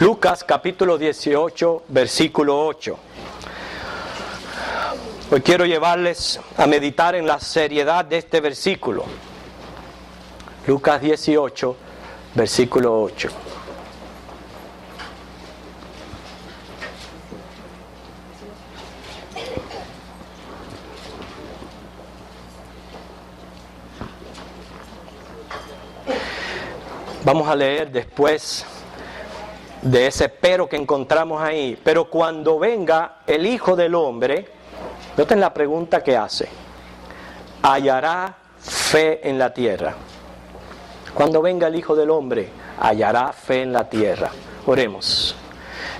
Lucas capítulo 18, versículo 8. Hoy quiero llevarles a meditar en la seriedad de este versículo. Lucas 18, versículo 8. Vamos a leer después de ese pero que encontramos ahí. Pero cuando venga el Hijo del Hombre, noten la pregunta que hace: ¿hallará fe en la tierra? Cuando venga el Hijo del Hombre, ¿hallará fe en la tierra? Oremos.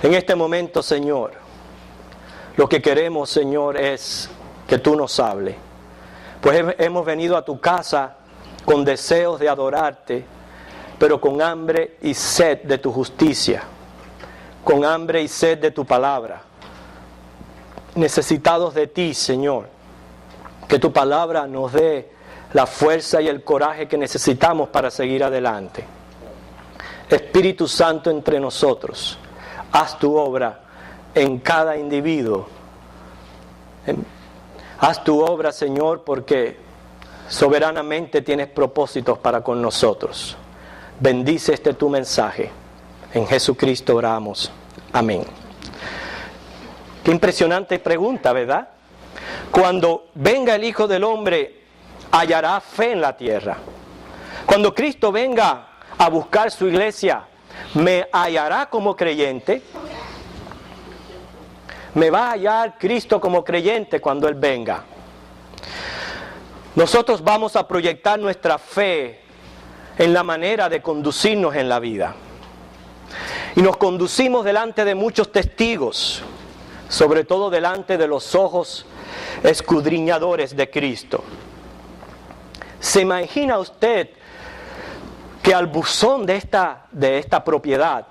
En este momento, Señor, lo que queremos, Señor, es que tú nos hables. Pues hemos venido a tu casa con deseos de adorarte, pero con hambre y sed de tu justicia, con hambre y sed de tu palabra, necesitados de ti, Señor, que tu palabra nos dé la fuerza y el coraje que necesitamos para seguir adelante. Espíritu Santo entre nosotros, haz tu obra en cada individuo. Haz tu obra, Señor, porque soberanamente tienes propósitos para con nosotros. Bendice este tu mensaje. En Jesucristo oramos. Amén. Qué impresionante pregunta, ¿verdad? Cuando venga el Hijo del Hombre, hallará fe en la tierra. Cuando Cristo venga a buscar su iglesia, ¿me hallará como creyente? ¿Me va a hallar Cristo como creyente cuando Él venga? Nosotros vamos a proyectar nuestra fe en la manera de conducirnos en la vida. Y nos conducimos delante de muchos testigos, sobre todo delante de los ojos escudriñadores de Cristo. ¿Se imagina usted que al buzón de esta propiedad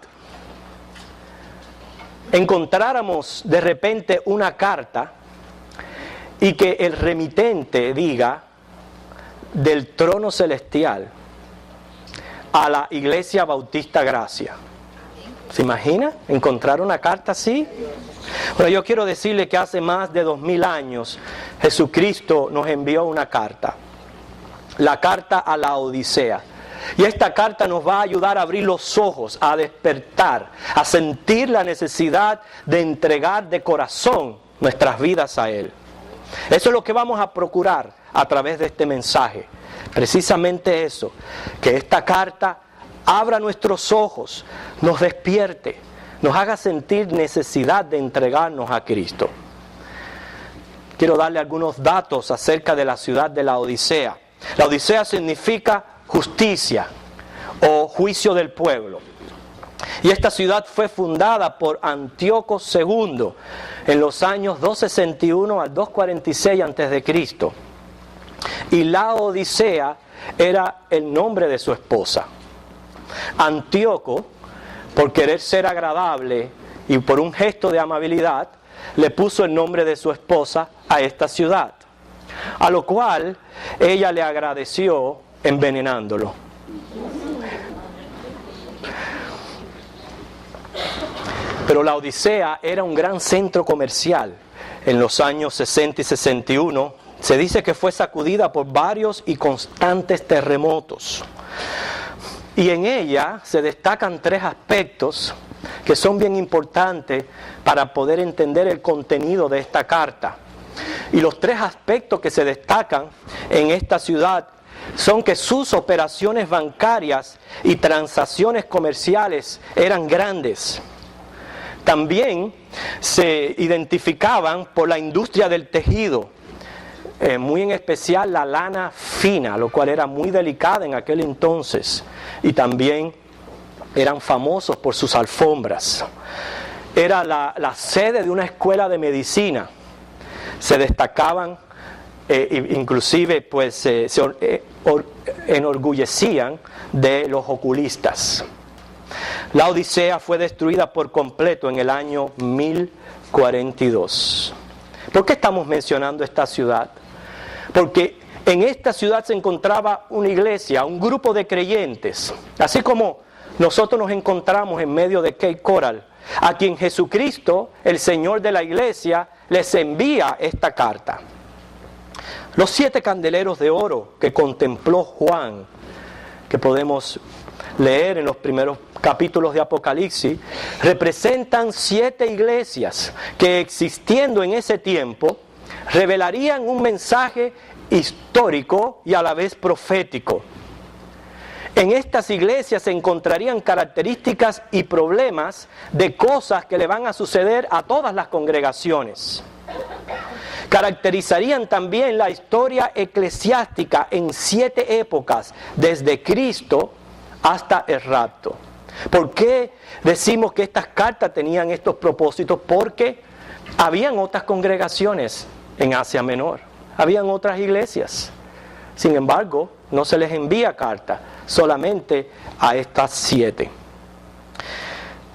encontráramos de repente una carta y que el remitente diga: del trono celestial a la Iglesia Bautista Gracia? ¿Se imagina encontrar una carta así? Bueno, yo quiero decirle que hace más de 2000 años Jesucristo nos envió una carta, la carta a la Odisea. Y esta carta nos va a ayudar a abrir los ojos, a despertar, a sentir la necesidad de entregar de corazón nuestras vidas a Él. Eso es lo que vamos a procurar a través de este mensaje. Precisamente eso, que esta carta abra nuestros ojos, nos despierte, nos haga sentir necesidad de entregarnos a Cristo. Quiero darle algunos datos acerca de la ciudad de la Odisea. La Odisea significa justicia o juicio del pueblo. Y esta ciudad fue fundada por Antíoco II en los años 261 al 246 a.C. Y la Odisea era el nombre de su esposa. Antíoco, por querer ser agradable y por un gesto de amabilidad, le puso el nombre de su esposa a esta ciudad, a lo cual ella le agradeció envenenándolo. Pero la Odisea era un gran centro comercial. En los años 60 y 61 se dice que fue sacudida por varios y constantes terremotos. Y en ella se destacan tres aspectos que son bien importantes para poder entender el contenido de esta carta. Y los tres aspectos que se destacan en esta ciudad son que sus operaciones bancarias y transacciones comerciales eran grandes. También se identificaban por la industria del tejido, muy en especial la lana fina, lo cual era muy delicada en aquel entonces. Y también eran famosos por sus alfombras. Era la sede de una escuela de medicina. Se destacaban, inclusive pues se enorgullecían de los oculistas. La Odisea fue destruida por completo en el año 1042. ¿Por qué estamos mencionando esta ciudad? Porque en esta ciudad se encontraba una iglesia, un grupo de creyentes, así como nosotros nos encontramos en medio de Cape Coral, a quien Jesucristo, el Señor de la iglesia, les envía esta carta. Los 7 candeleros de oro que contempló Juan, que podemos leer en los primeros capítulos de Apocalipsis, representan 7 iglesias que, existiendo en ese tiempo, revelarían un mensaje histórico y a la vez profético. En estas iglesias se encontrarían características y problemas de cosas que le van a suceder a todas las congregaciones. Caracterizarían también la historia eclesiástica en 7 épocas, desde Cristo hasta el rapto. ¿Por qué decimos que estas cartas tenían estos propósitos? Porque habían otras congregaciones en Asia Menor, habían otras iglesias. Sin embargo, no se les envía carta, solamente a estas 7.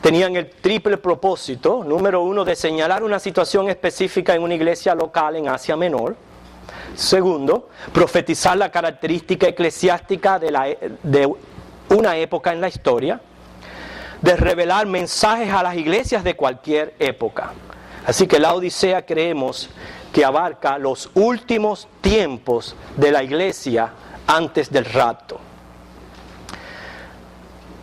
Tenían el triple propósito, número 1, de señalar una situación específica en una iglesia local en Asia Menor. Segundo, profetizar la característica eclesiástica de una época en la historia. De revelar mensajes a las iglesias de cualquier época. Así que la Odisea, creemos que abarca los últimos tiempos de la iglesia antes del rapto.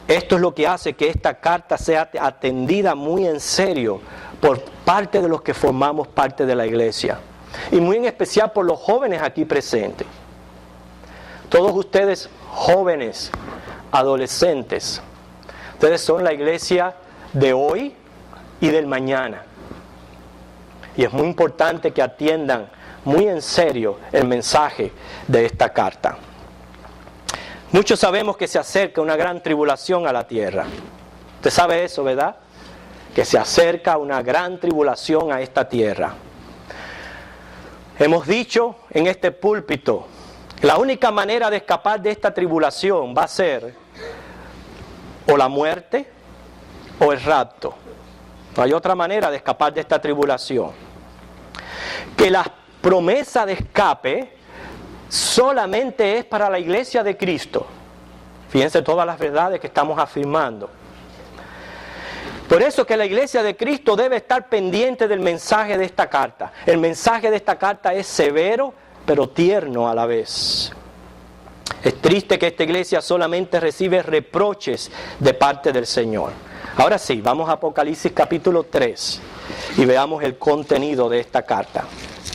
Esto es lo que hace que esta carta sea atendida muy en serio por parte de los que formamos parte de la iglesia, y muy en especial por los jóvenes aquí presentes. Todos ustedes jóvenes, adolescentes, ustedes son la iglesia de hoy y del mañana. Y es muy importante que atiendan muy en serio el mensaje de esta carta. Muchos sabemos que se acerca una gran tribulación a la tierra. Usted sabe eso, ¿verdad? Que se acerca una gran tribulación a esta tierra. Hemos dicho en este púlpito, la única manera de escapar de esta tribulación va a ser o la muerte o el rapto. No hay otra manera de escapar de esta tribulación. Que la promesa de escape solamente es para la iglesia de Cristo. Fíjense todas las verdades que estamos afirmando. Por eso que la iglesia de Cristo debe estar pendiente del mensaje de esta carta. El mensaje de esta carta es severo, pero tierno a la vez. Es triste que esta iglesia solamente recibe reproches de parte del Señor. Ahora sí, vamos a Apocalipsis capítulo 3 y veamos el contenido de esta carta.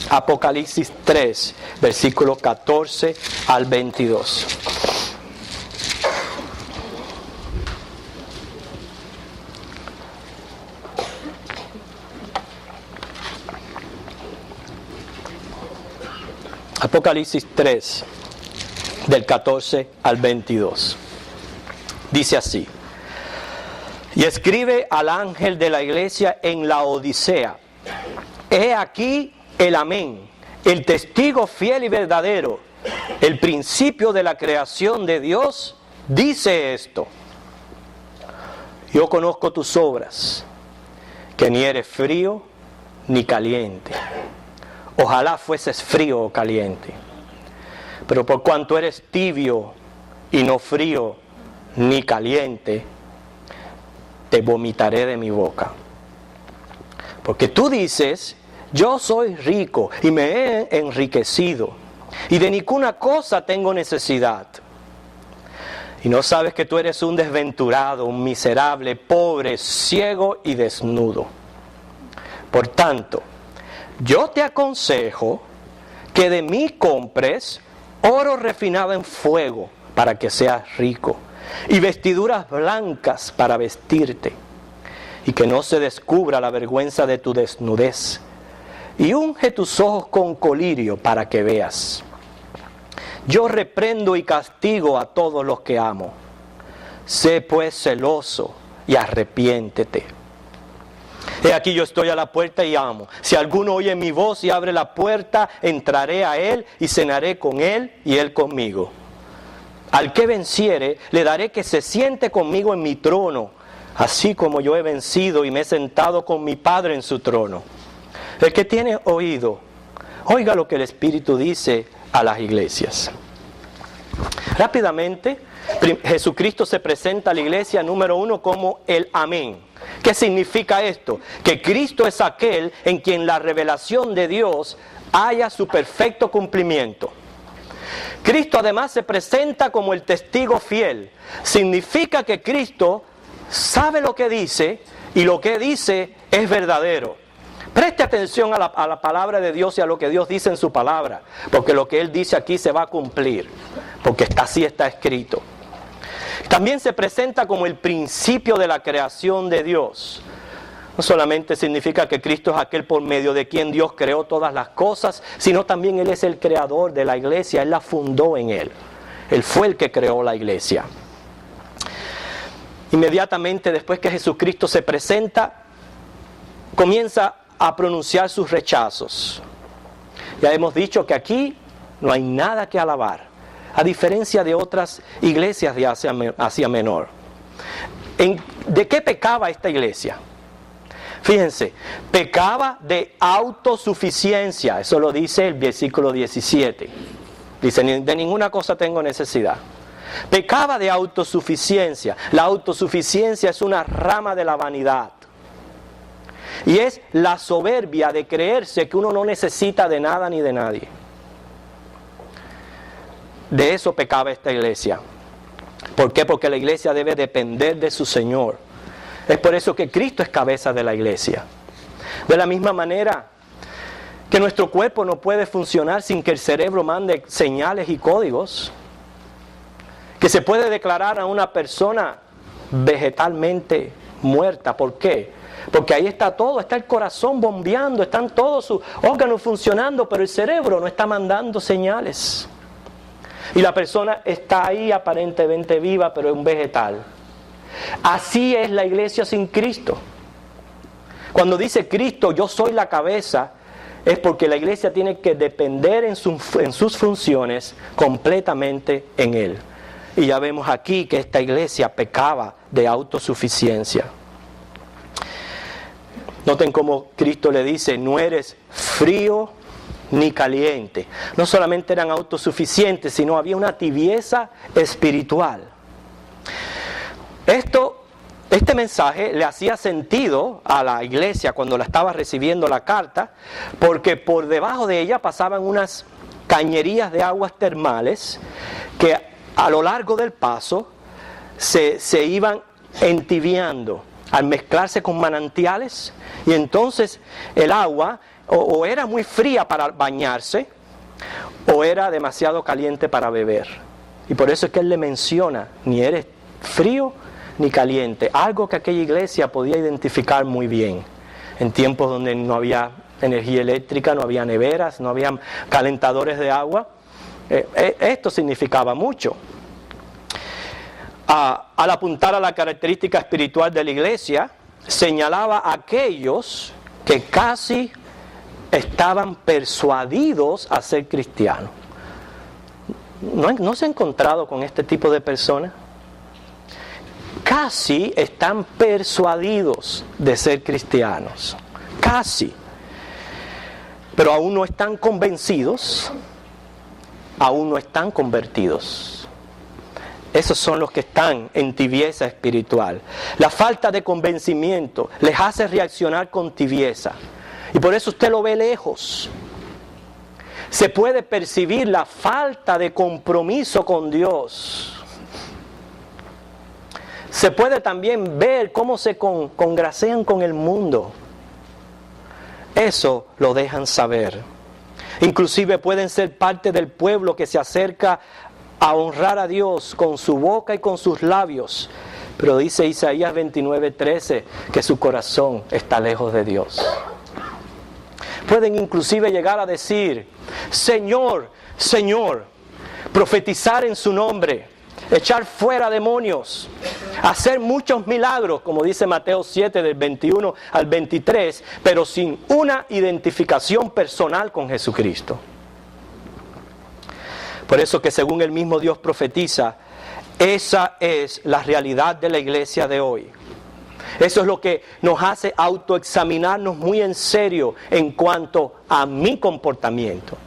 Apocalipsis 3, versículos 14 al 22. Apocalipsis 3, del 14 al 22. Dice así: y escribe al ángel de la iglesia en la Odisea: he aquí el Amén, el testigo fiel y verdadero, el principio de la creación de Dios, dice esto: yo conozco tus obras, que ni eres frío ni caliente. Ojalá fueses frío o caliente. Pero por cuanto eres tibio y no frío ni caliente, te vomitaré de mi boca. Porque tú dices: yo soy rico y me he enriquecido, y de ninguna cosa tengo necesidad. Y no sabes que tú eres un desventurado, un miserable, pobre, ciego y desnudo. Por tanto, yo te aconsejo que de mí compres oro refinado en fuego para que seas rico, y vestiduras blancas para vestirte, y que no se descubra la vergüenza de tu desnudez, y unge tus ojos con colirio para que veas. Yo reprendo y castigo a todos los que amo. Sé pues celoso y arrepiéntete. He aquí yo estoy a la puerta y llamo. Si alguno oye mi voz y abre la puerta, entraré a él y cenaré con él y él conmigo. Al que venciere, le daré que se siente conmigo en mi trono, así como yo he vencido y me he sentado con mi Padre en su trono. El que tiene oído, oiga lo que el Espíritu dice a las iglesias. Rápidamente, Jesucristo se presenta a la iglesia número 1 como el Amén. ¿Qué significa esto? Que Cristo es aquel en quien la revelación de Dios haya su perfecto cumplimiento. Cristo además se presenta como el testigo fiel. Significa que Cristo sabe lo que dice y lo que dice es verdadero. Preste atención a la palabra de Dios y a lo que Dios dice en su palabra, porque lo que Él dice aquí se va a cumplir, porque así está escrito. También se presenta como el principio de la creación de Dios. No solamente significa que Cristo es aquel por medio de quien Dios creó todas las cosas, sino también Él es el creador de la iglesia, Él la fundó en Él. Él fue el que creó la iglesia. Inmediatamente después que Jesucristo se presenta, comienza a pronunciar sus rechazos. Ya hemos dicho que aquí no hay nada que alabar, a diferencia de otras iglesias de Asia Menor. ¿De qué pecaba esta iglesia? Fíjense, pecaba de autosuficiencia, eso lo dice el versículo 17. Dice, de ninguna cosa tengo necesidad. Pecaba de autosuficiencia. La autosuficiencia es una rama de la vanidad. Y es la soberbia de creerse que uno no necesita de nada ni de nadie. De eso pecaba esta iglesia. ¿Por qué? Porque la iglesia debe depender de su Señor. Es por eso que Cristo es cabeza de la iglesia. De la misma manera que nuestro cuerpo no puede funcionar sin que el cerebro mande señales y códigos, que se puede declarar a una persona vegetalmente muerta. ¿Por qué? Porque ahí está todo, está el corazón bombeando, están todos sus órganos funcionando, pero el cerebro no está mandando señales. Y la persona está ahí aparentemente viva, pero es un vegetal. Así es la iglesia sin Cristo. Cuando dice Cristo, yo soy la cabeza, es porque la iglesia tiene que depender en sus funciones completamente en Él. Y ya vemos aquí que esta iglesia pecaba de autosuficiencia. Noten cómo Cristo le dice, no eres frío ni caliente. No solamente eran autosuficientes, sino había una tibieza espiritual. Este mensaje le hacía sentido a la iglesia cuando la estaba recibiendo la carta, porque por debajo de ella pasaban unas cañerías de aguas termales que a lo largo del paso se iban entibiando al mezclarse con manantiales, y entonces el agua o era muy fría para bañarse o era demasiado caliente para beber. Y por eso es que él le menciona, ni eres frío ni caliente, algo que aquella iglesia podía identificar muy bien en tiempos donde no había energía eléctrica, no había neveras, no había calentadores de agua. Esto significaba mucho. Al apuntar a la característica espiritual de la iglesia, señalaba a aquellos que casi estaban persuadidos a ser cristianos. ¿No se ha encontrado con este tipo de personas? Casi están persuadidos de ser cristianos. Casi. Pero aún no están convencidos, aún no están convertidos. Esos son los que están en tibieza espiritual. La falta de convencimiento les hace reaccionar con tibieza. Y por eso usted lo ve lejos. Se puede percibir la falta de compromiso con Dios. Se puede también ver cómo se congracean con el mundo. Eso lo dejan saber. Inclusive pueden ser parte del pueblo que se acerca a honrar a Dios con su boca y con sus labios. Pero dice Isaías 29:13 que su corazón está lejos de Dios. Pueden inclusive llegar a decir, Señor, Señor, profetizar en su nombre, echar fuera demonios, hacer muchos milagros, como dice Mateo 7 del 21 al 23, pero sin una identificación personal con Jesucristo. Por eso que según el mismo Dios profetiza, esa es la realidad de la iglesia de hoy. Eso es lo que nos hace autoexaminarnos muy en serio en cuanto a mi comportamiento.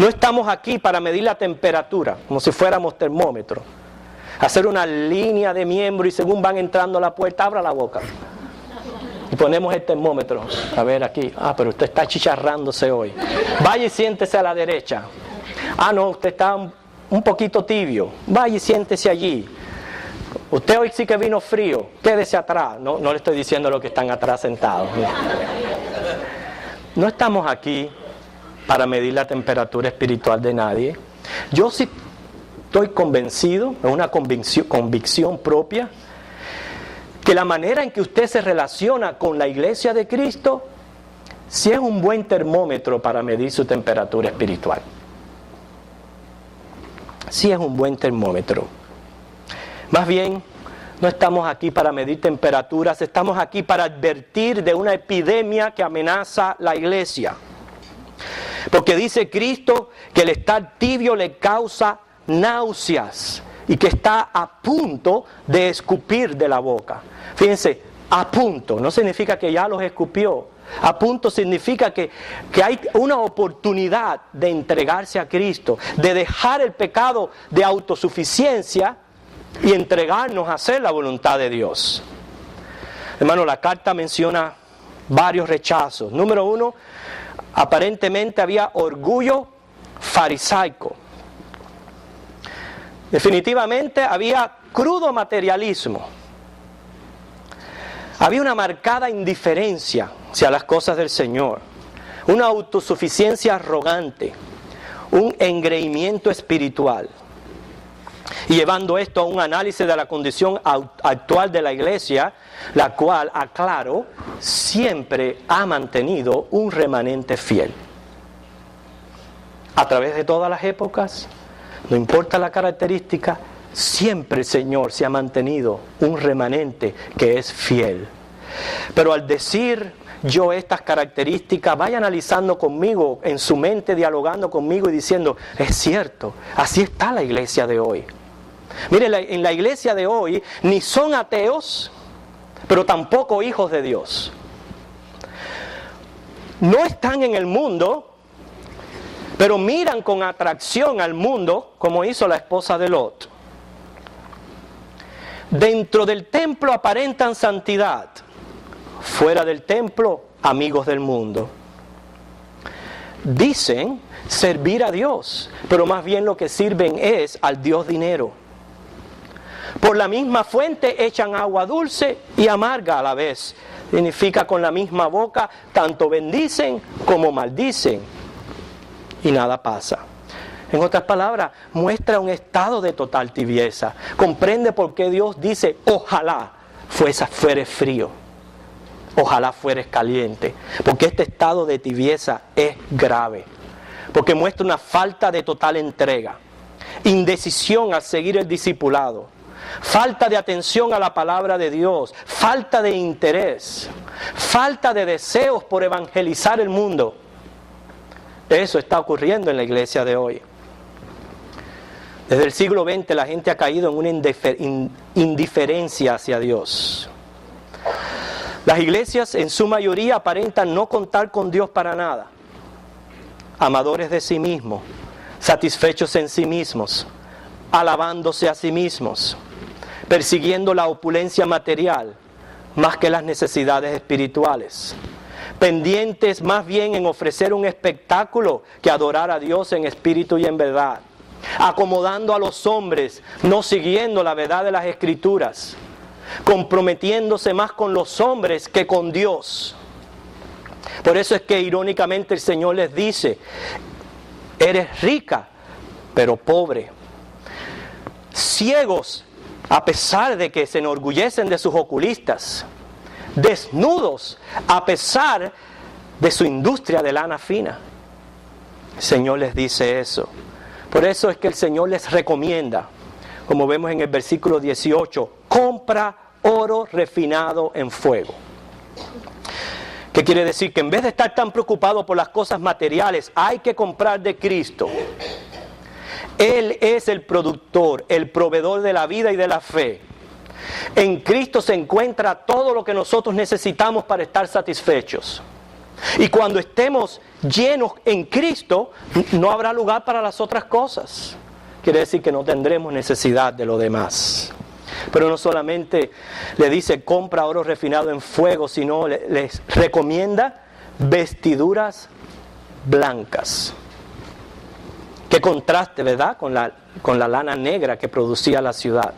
No estamos aquí para medir la temperatura, como si fuéramos termómetros. Hacer una línea de miembros y según van entrando a la puerta, abra la boca. Y ponemos el termómetro. A ver aquí. Pero usted está chicharrándose hoy. Vaya y siéntese a la derecha. No, usted está un poquito tibio. Vaya y siéntese allí. Usted hoy sí que vino frío. Quédese atrás. No le estoy diciendo a los que están atrás sentados. No estamos aquí para medir la temperatura espiritual de nadie. Yo sí estoy convencido, es una convicción propia, que la manera en que usted se relaciona con la iglesia de Cristo, sí es un buen termómetro para medir su temperatura espiritual. Sí es un buen termómetro. Más bien, no estamos aquí para medir temperaturas, estamos aquí para advertir de una epidemia que amenaza la iglesia. Porque dice Cristo que el estar tibio le causa náuseas y que está a punto de escupir de la boca. Fíjense, a punto, no significa que ya los escupió. A punto significa que hay una oportunidad de entregarse a Cristo, de dejar el pecado de autosuficiencia y entregarnos a hacer la voluntad de Dios. Hermano, la carta menciona varios rechazos. Número 1, aparentemente había orgullo farisaico. Definitivamente había crudo materialismo. Había una marcada indiferencia hacia las cosas del Señor, una autosuficiencia arrogante, un engreimiento espiritual. Y llevando esto a un análisis de la condición actual de la iglesia, la cual, aclaro, siempre ha mantenido un remanente fiel. A través de todas las épocas, no importa la característica, siempre el Señor se ha mantenido un remanente que es fiel. Pero al decir yo estas características, vaya analizando conmigo, en su mente, dialogando conmigo y diciendo, es cierto, así está la iglesia de hoy. Mire, en la iglesia de hoy ni son ateos, pero tampoco hijos de Dios. No están en el mundo, pero miran con atracción al mundo, como hizo la esposa de Lot. Dentro del templo aparentan santidad, fuera del templo, amigos del mundo. Dicen servir a Dios, pero más bien lo que sirven es al Dios dinero. Por la misma fuente echan agua dulce y amarga a la vez. Significa con la misma boca, tanto bendicen como maldicen. Y nada pasa. En otras palabras, muestra un estado de total tibieza. Comprende por qué Dios dice, ojalá fueres frío. Ojalá fueres caliente. Porque este estado de tibieza es grave. Porque muestra una falta de total entrega. Indecisión al seguir el discipulado. Falta de atención a la palabra de Dios. Falta de interés. Falta de deseos por evangelizar el mundo. Eso está ocurriendo en la iglesia de hoy. Desde el siglo XX la gente ha caído en una indiferencia hacia Dios. Las iglesias en su mayoría aparentan no contar con Dios para nada. Amadores de sí mismos, satisfechos en sí mismos, alabándose a sí mismos, persiguiendo la opulencia material más que las necesidades espirituales. Pendientes más bien en ofrecer un espectáculo que adorar a Dios en espíritu y en verdad. Acomodando a los hombres, no siguiendo la verdad de las Escrituras. Comprometiéndose más con los hombres que con Dios. Por eso es que irónicamente el Señor les dice, eres rica, pero pobre. Ciegos, a pesar de que se enorgullecen de sus oculistas. Desnudos, a pesar de su industria de lana fina. El Señor les dice eso. Por eso es que el Señor les recomienda, como vemos en el versículo 18, compra oro refinado en fuego. ¿Qué quiere decir? Que en vez de estar tan preocupado por las cosas materiales, hay que comprar de Cristo. Él es el productor, el proveedor de la vida y de la fe. En Cristo se encuentra todo lo que nosotros necesitamos para estar satisfechos. Y cuando estemos llenos en Cristo, no habrá lugar para las otras cosas. Quiere decir que no tendremos necesidad de lo demás. Pero no solamente le dice compra oro refinado en fuego, sino les recomienda vestiduras blancas. Qué contraste, ¿verdad? Con la lana negra que producía la ciudad.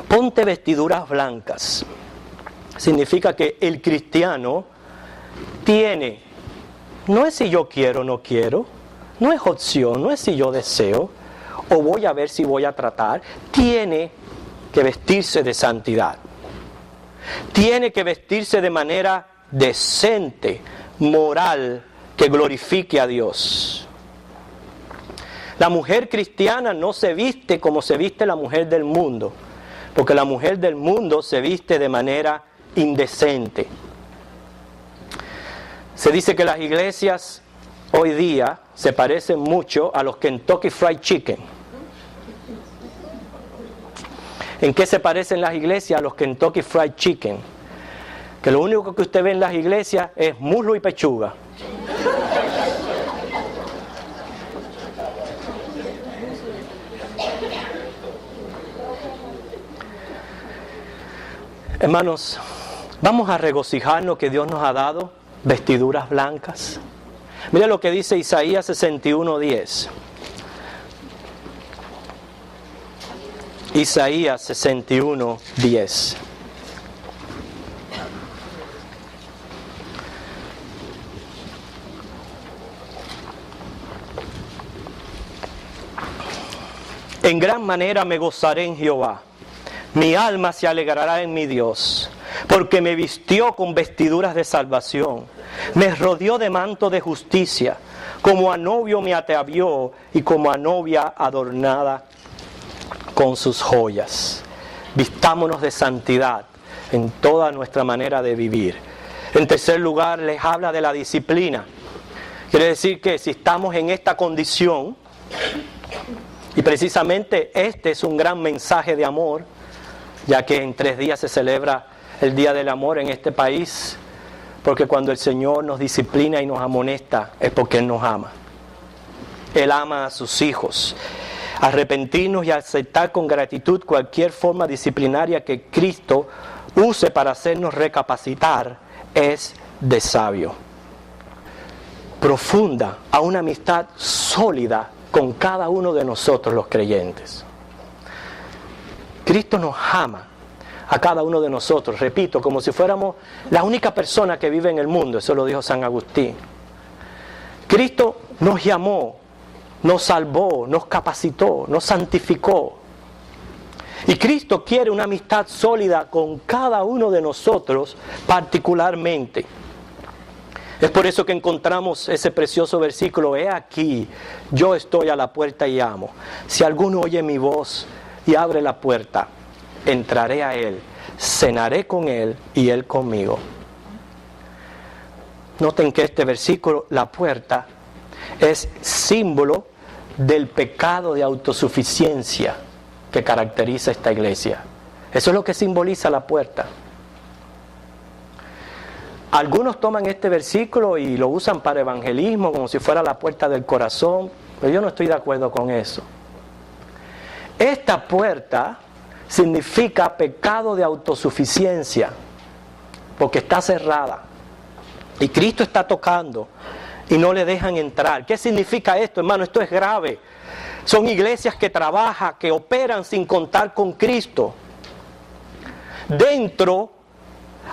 Ponte vestiduras blancas. Significa que el cristiano tiene, no es si yo quiero o no quiero, no es opción, no es si yo deseo, o voy a ver si voy a tratar, tiene que vestirse de santidad. Tiene que vestirse de manera decente, moral, que glorifique a Dios. La mujer cristiana no se viste como se viste la mujer del mundo, porque la mujer del mundo se viste de manera indecente. Se dice que las iglesias hoy día se parecen mucho a los Kentucky Fried Chicken. ¿En qué se parecen las iglesias a los Kentucky Fried Chicken? Que lo único que usted ve en las iglesias es muslo y pechuga. Hermanos, vamos a regocijarnos que Dios nos ha dado vestiduras blancas. Mira lo que dice Isaías 61:10. Isaías 61:10. En gran manera me gozaré en Jehová. Mi alma se alegrará en mi Dios, porque me vistió con vestiduras de salvación, me rodeó de manto de justicia, como a novio me atavió y como a novia adornada con sus joyas. Vistámonos de santidad en toda nuestra manera de vivir. En tercer lugar, les habla de la disciplina. Quiere decir que si estamos en esta condición, y precisamente este es un gran mensaje de amor, ya que en 3 días se celebra el Día del Amor en este país, porque cuando el Señor nos disciplina y nos amonesta es porque Él nos ama. Él ama a sus hijos. Arrepentirnos y aceptar con gratitud cualquier forma disciplinaria que Cristo use para hacernos recapacitar es de sabio. Profunda, a una amistad sólida con cada uno de nosotros los creyentes. Cristo nos ama a cada uno de nosotros, repito, como si fuéramos la única persona que vive en el mundo. Eso lo dijo San Agustín. Cristo nos llamó, nos salvó, nos capacitó, nos santificó. Y Cristo quiere una amistad sólida con cada uno de nosotros particularmente. Es por eso que encontramos ese precioso versículo: he aquí, yo estoy a la puerta y llamo. Si alguno oye mi voz y abre la puerta, entraré a él, cenaré con él y él conmigo. Noten que este versículo, la puerta, es símbolo del pecado de autosuficiencia que caracteriza esta iglesia. Eso es lo que simboliza la puerta. Algunos toman este versículo y lo usan para evangelismo, como si fuera la puerta del corazón, pero yo no estoy de acuerdo con eso. Esta puerta significa pecado de autosuficiencia, porque está cerrada. Y Cristo está tocando y no le dejan entrar. ¿Qué significa esto, hermano? Esto es grave. Son iglesias que trabajan, que operan sin contar con Cristo. Dentro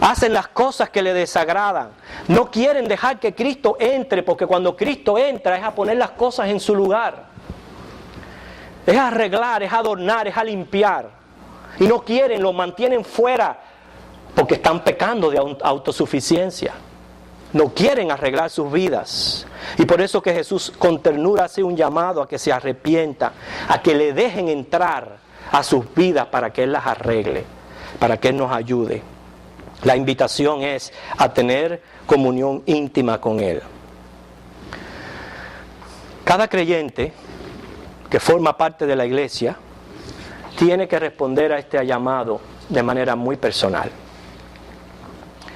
hacen las cosas que le desagradan. No quieren dejar que Cristo entre, porque cuando Cristo entra es a poner las cosas en su lugar. Es a arreglar, es a adornar, es a limpiar. Y no quieren, lo mantienen fuera porque están pecando de autosuficiencia. No quieren arreglar sus vidas. Y por eso que Jesús con ternura hace un llamado a que se arrepientan, a que le dejen entrar a sus vidas para que Él las arregle, para que Él nos ayude. La invitación es a tener comunión íntima con Él. Cada creyente que forma parte de la iglesia tiene que responder a este llamado de manera muy personal.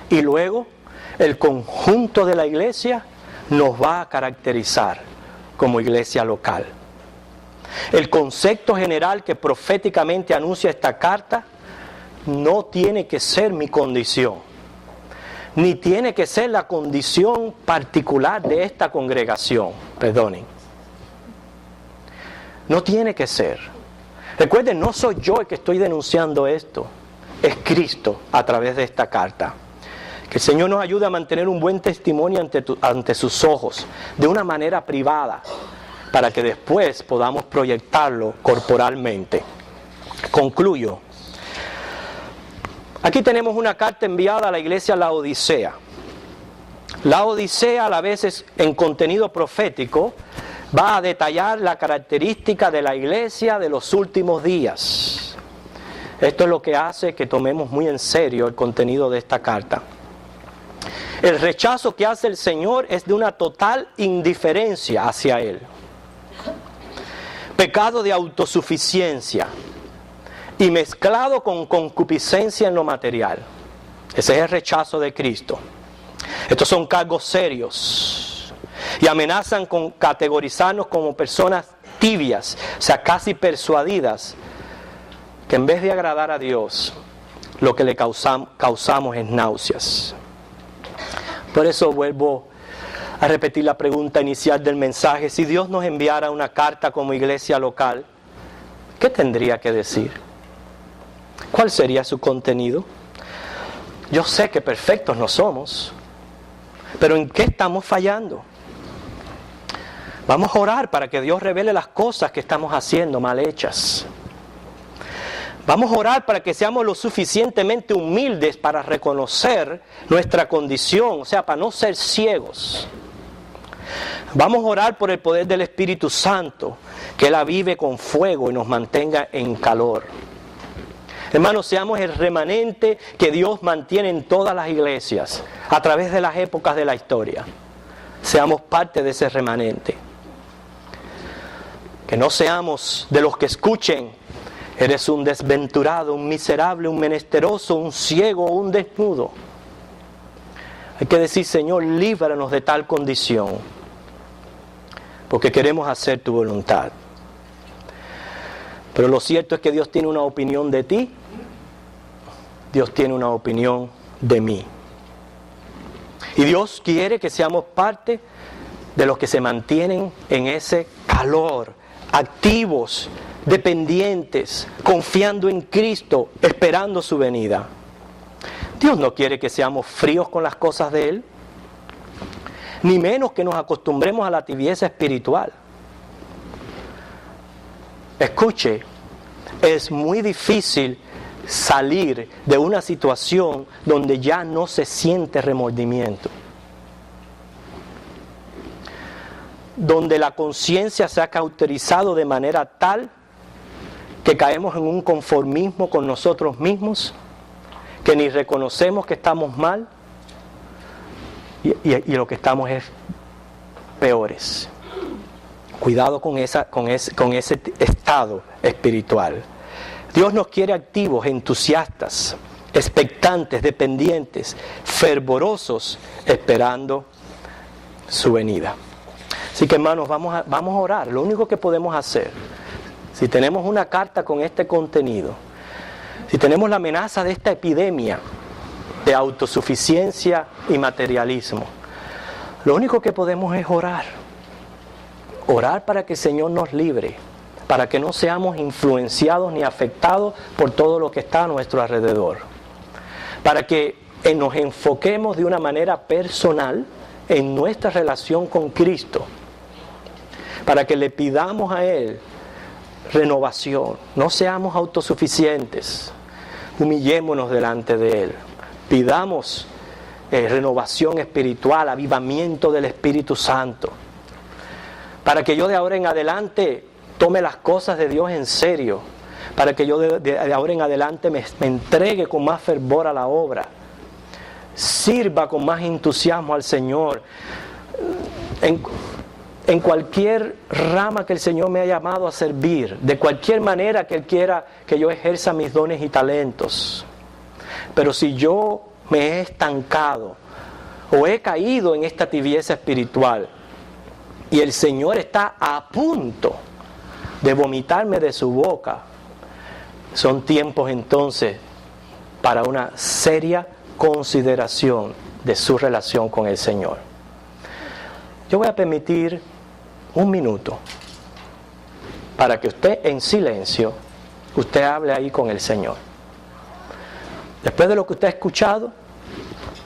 Y luego el conjunto de la iglesia nos va a caracterizar como iglesia local. El concepto general que proféticamente anuncia esta carta no tiene que ser mi condición, ni tiene que ser la condición particular de esta congregación, perdonen. No tiene que ser. Recuerden, no soy yo el que estoy denunciando esto, es Cristo a través de esta carta. Que el Señor nos ayude a mantener un buen testimonio ante sus ojos, de una manera privada, para que después podamos proyectarlo corporalmente. Concluyo. Aquí tenemos una carta enviada a la iglesia Laodicea. Laodicea, a la vez en contenido profético, va a detallar la característica de la iglesia de los últimos días. Esto es lo que hace que tomemos muy en serio el contenido de esta carta. El rechazo que hace el Señor es de una total indiferencia hacia Él. Pecado de autosuficiencia y mezclado con concupiscencia en lo material. Ese es el rechazo de Cristo. Estos son cargos serios y amenazan con categorizarnos como personas tibias, o sea, casi persuadidas, que en vez de agradar a Dios, lo que le causamos es náuseas. Por eso vuelvo a repetir la pregunta inicial del mensaje. Si Dios nos enviara una carta como iglesia local, ¿qué tendría que decir? ¿Cuál sería su contenido? Yo sé que perfectos no somos, pero ¿en qué estamos fallando? Vamos a orar para que Dios revele las cosas que estamos haciendo mal hechas. Vamos a orar para que seamos lo suficientemente humildes para reconocer nuestra condición, o sea, para no ser ciegos. Vamos a orar por el poder del Espíritu Santo, que Él avive con fuego y nos mantenga en calor. Hermanos, seamos el remanente que Dios mantiene en todas las iglesias, a través de las épocas de la historia. Seamos parte de ese remanente. Que no seamos de los que escuchen: eres un desventurado, un miserable, un menesteroso, un ciego, un desnudo. Hay que decir: Señor, líbranos de tal condición, porque queremos hacer tu voluntad. Pero lo cierto es que Dios tiene una opinión de ti, Dios tiene una opinión de mí. Y Dios quiere que seamos parte de los que se mantienen en ese calor, activos, dependientes, confiando en Cristo, esperando su venida. Dios no quiere que seamos fríos con las cosas de Él, ni menos que nos acostumbremos a la tibieza espiritual. Escuche, es muy difícil salir de una situación donde ya no se siente remordimiento, donde la conciencia se ha cauterizado de manera tal que caemos en un conformismo con nosotros mismos, que ni reconocemos que estamos mal y lo que estamos es peores. Cuidado con ese estado espiritual. Dios nos quiere activos, entusiastas, expectantes, dependientes, fervorosos, esperando su venida. Así que, hermanos, vamos a orar. Lo único que podemos hacer, si tenemos una carta con este contenido, si tenemos la amenaza de esta epidemia de autosuficiencia y materialismo, lo único que podemos es orar. Orar para que el Señor nos libre, para que no seamos influenciados ni afectados por todo lo que está a nuestro alrededor. Para que nos enfoquemos de una manera personal en nuestra relación con Cristo. Para que le pidamos a Él renovación. No seamos autosuficientes. Humillémonos delante de Él. Pidamos renovación espiritual, avivamiento del Espíritu Santo. Para que yo de ahora en adelante tome las cosas de Dios en serio. Para que yo de ahora en adelante me entregue con más fervor a la obra. Sirva con más entusiasmo al Señor. En cualquier rama que el Señor me ha llamado a servir, de cualquier manera que Él quiera que yo ejerza mis dones y talentos. Pero si yo me he estancado o he caído en esta tibieza espiritual y el Señor está a punto de vomitarme de su boca, son tiempos entonces para una seria consideración de su relación con el Señor. Yo voy a permitir un minuto para que usted en silencio, usted hable ahí con el Señor. Después de lo que usted ha escuchado,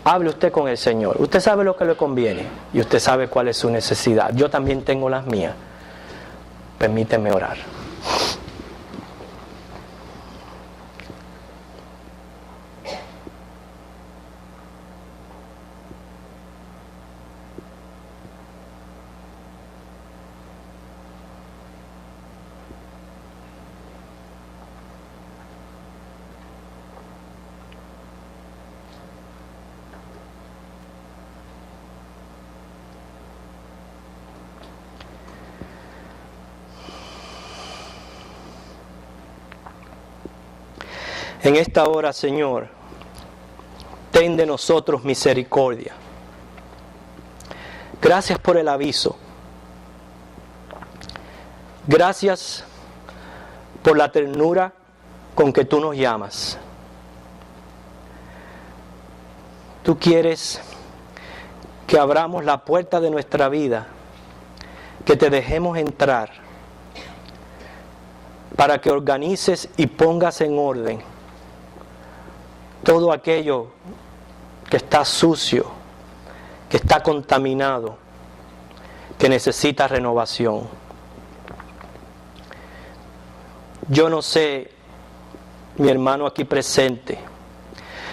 hable usted con el Señor. Usted sabe lo que le conviene y usted sabe cuál es su necesidad. Yo también tengo las mías. Permíteme orar. En esta hora, Señor, ten de nosotros misericordia. Gracias por el aviso. Gracias por la ternura con que tú nos llamas. Tú quieres que abramos la puerta de nuestra vida, que te dejemos entrar, para que organices y pongas en orden todo aquello que está sucio, que está contaminado, que necesita renovación. Yo no sé, mi hermano aquí presente,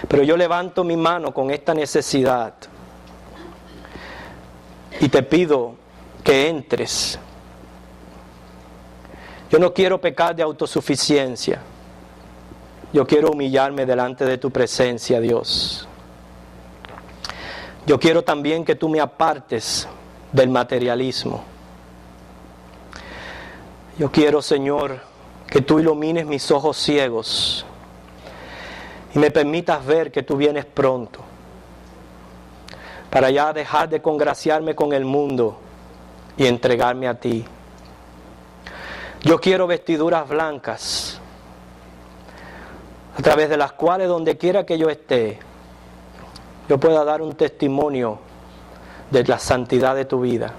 pero yo levanto mi mano con esta necesidad y te pido que entres. Yo no quiero pecar de autosuficiencia. Yo quiero humillarme delante de tu presencia, Dios. Yo quiero también que tú me apartes del materialismo. Yo quiero, Señor, que tú ilumines mis ojos ciegos y me permitas ver que tú vienes pronto, para ya dejar de congraciarme con el mundo y entregarme a ti. Yo quiero vestiduras blancas, a través de las cuales donde quiera que yo esté, yo pueda dar un testimonio de la santidad de tu vida.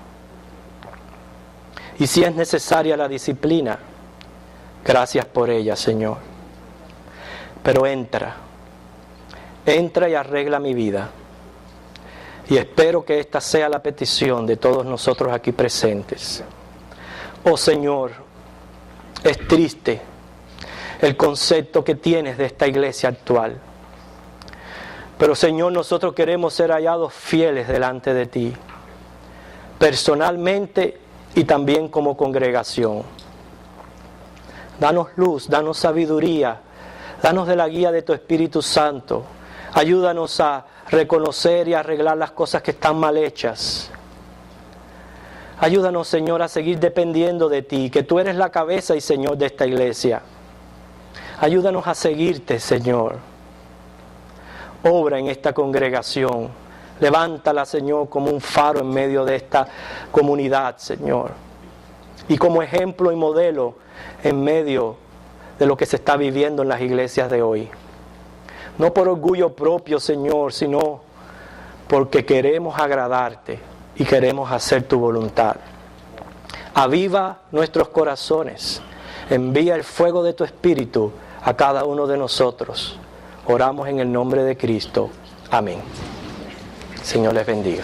Y si es necesaria la disciplina, gracias por ella, Señor. Pero entra y arregla mi vida. Y espero que esta sea la petición de todos nosotros aquí presentes. Oh Señor, es triste el concepto que tienes de esta iglesia actual. Pero Señor, nosotros queremos ser hallados fieles delante de ti, personalmente y también como congregación. Danos luz, danos sabiduría, danos de la guía de tu Espíritu Santo. Ayúdanos a reconocer y arreglar las cosas que están mal hechas. Ayúdanos, Señor, a seguir dependiendo de ti, que tú eres la cabeza y Señor de esta iglesia. Ayúdanos a seguirte, Señor. Obra en esta congregación. Levántala, Señor, como un faro en medio de esta comunidad, Señor. Y como ejemplo y modelo en medio de lo que se está viviendo en las iglesias de hoy. No por orgullo propio, Señor, sino porque queremos agradarte y queremos hacer tu voluntad. Aviva nuestros corazones. Envía el fuego de tu Espíritu a cada uno de nosotros. Oramos en el nombre de Cristo. Amén. Señor les bendiga.